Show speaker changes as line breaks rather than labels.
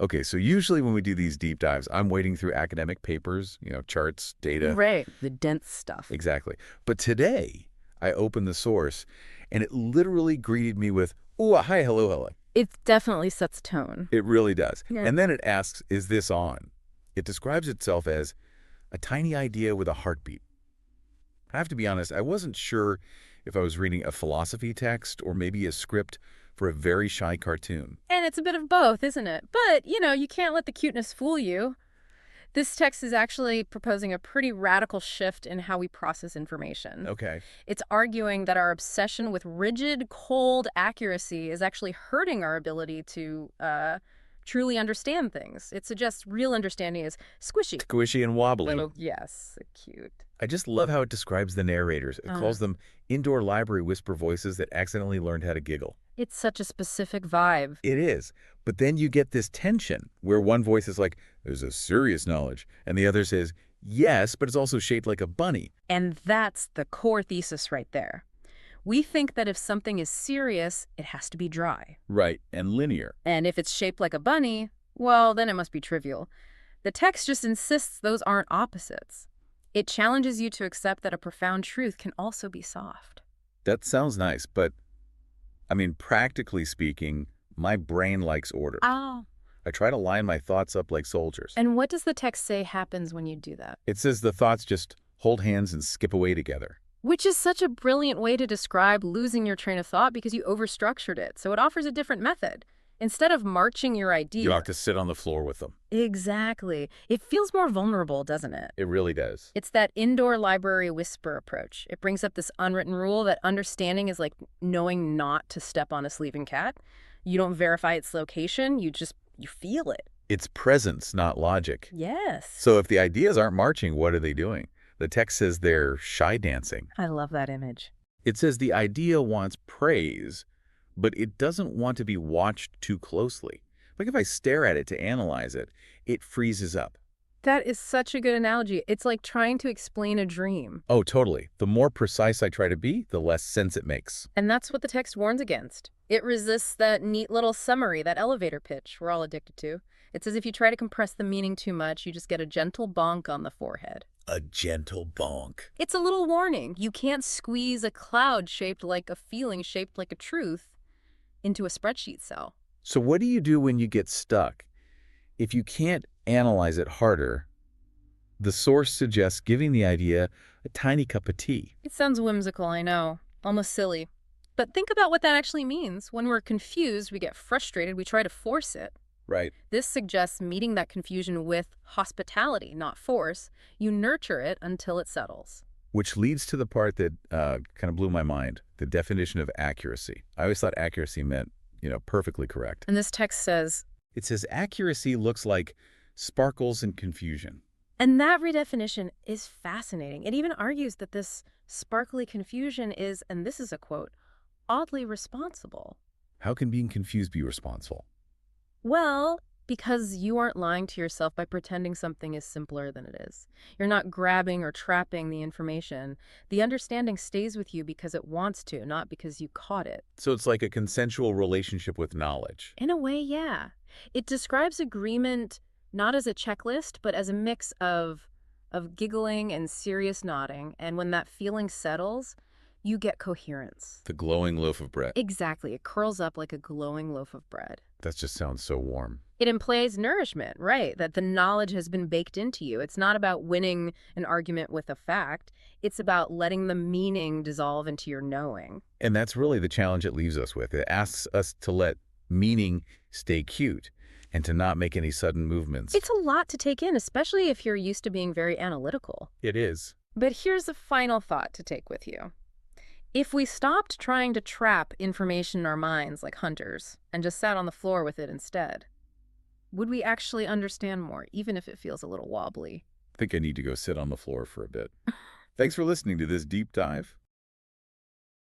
Okay, so usually when we do these deep dives, I'm wading through academic papers, charts, data.
Right. The dense stuff.
Exactly. But today, I opened the source, and it literally greeted me with, "Oh, hi, hello, hello."
It definitely sets tone.
It really does.
Yeah.
And then it asks, "Is this on?" It describes itself as a tiny idea with a heartbeat. I have to be honest, I wasn't sure if I was reading a philosophy text or maybe a script for a very shy cartoon.
And it's a bit of both, isn't it? But, you can't let the cuteness fool you. This text is actually proposing a pretty radical shift in how we process information.
Okay.
It's arguing that our obsession with rigid, cold accuracy is actually hurting our ability to truly understand things. It suggests real understanding is squishy.
Squishy and wobbly.
Little, yes, cute.
I just love how it describes the narrators. It
Uh,
calls them indoor library whisper voices that accidentally learned how to giggle.
it's such a specific vibe.
It is. But then you get this tension where one voice is like, "There's a serious knowledge," and the other says, "Yes, but it's also shaped like a bunny."
And that's the core thesis right there. We think that if something is serious, it has to be dry.
Right, and linear.
And if it's shaped like a bunny, well, then it must be trivial. The text just insists those aren't opposites. It challenges you to accept that a profound truth can also be soft.
That sounds nice, but, practically speaking, my brain likes order.
Oh.
I try to line my thoughts up like soldiers.
And what does the text say happens when you do that?
It says the thoughts just hold hands and skip away together.
Which is such a brilliant way to describe losing your train of thought because you overstructured it. So it offers a different method. Instead of marching your idea.
You have to sit on the floor with them.
Exactly. It feels more vulnerable, doesn't it?
It really does.
It's that indoor library whisper approach. It brings up this unwritten rule that understanding is like knowing not to step on a sleeping cat. You don't verify its location, you feel it.
It's presence, not logic.
Yes.
So if the ideas aren't marching, what are they doing? The text says they're shy dancing.
I love that image.
It says the idea wants praise, but it doesn't want to be watched too closely. Like if I stare at it to analyze it, it freezes up.
That is such a good analogy. It's like trying to explain a dream.
Oh, totally. The more precise I try to be, the less sense it makes.
And that's what the text warns against. It resists that neat little summary, that elevator pitch we're all addicted to. It says if you try to compress the meaning too much, you just get a gentle bonk on the forehead.
A gentle bonk.
It's a little warning. You can't squeeze a cloud shaped like a feeling shaped like a truth into a spreadsheet cell.
So what do you do when you get stuck? If you can't analyze it harder, the source suggests giving the idea a tiny cup of tea.
It sounds whimsical, I know. Almost silly. But think about what that actually means. When we're confused, we get frustrated, we try to force it.
Right.
This suggests meeting that confusion with hospitality, not force. You nurture it until it settles.
Which leads to the part that kind of blew my mind, the definition of accuracy. I always thought accuracy meant, perfectly correct.
And this text says,
It says accuracy looks like sparkles and confusion.
and that redefinition is fascinating. It even argues that this sparkly confusion is, and this is a quote, oddly responsible.
How can being confused be responsible?
Well, because you aren't lying to yourself by pretending something is simpler than it is. You're not grabbing or trapping the information. The understanding stays with you because it wants to, not because you caught it.
So it's like a consensual relationship with knowledge.
In a way, yeah. It describes agreement not as a checklist, but as a mix of giggling and serious nodding. And when that feeling settles, you get coherence.
The glowing loaf of bread.
Exactly. It curls up like a glowing loaf of bread.
That just sounds so warm.
It implies nourishment, right? That the knowledge has been baked into you. It's not about winning an argument with a fact. It's about letting the meaning dissolve into your knowing.
And that's really the challenge it leaves us with. It asks us to let meaning stay cute and to not make any sudden movements.
It's a lot to take in, especially if you're used to being very analytical.
It is.
But here's a final thought to take with you. If we stopped trying to trap information in our minds like hunters and just sat on the floor with it instead, would we actually understand more, even if it feels a little wobbly?
I think I need to go sit on the floor for a bit. Thanks for listening to this deep dive.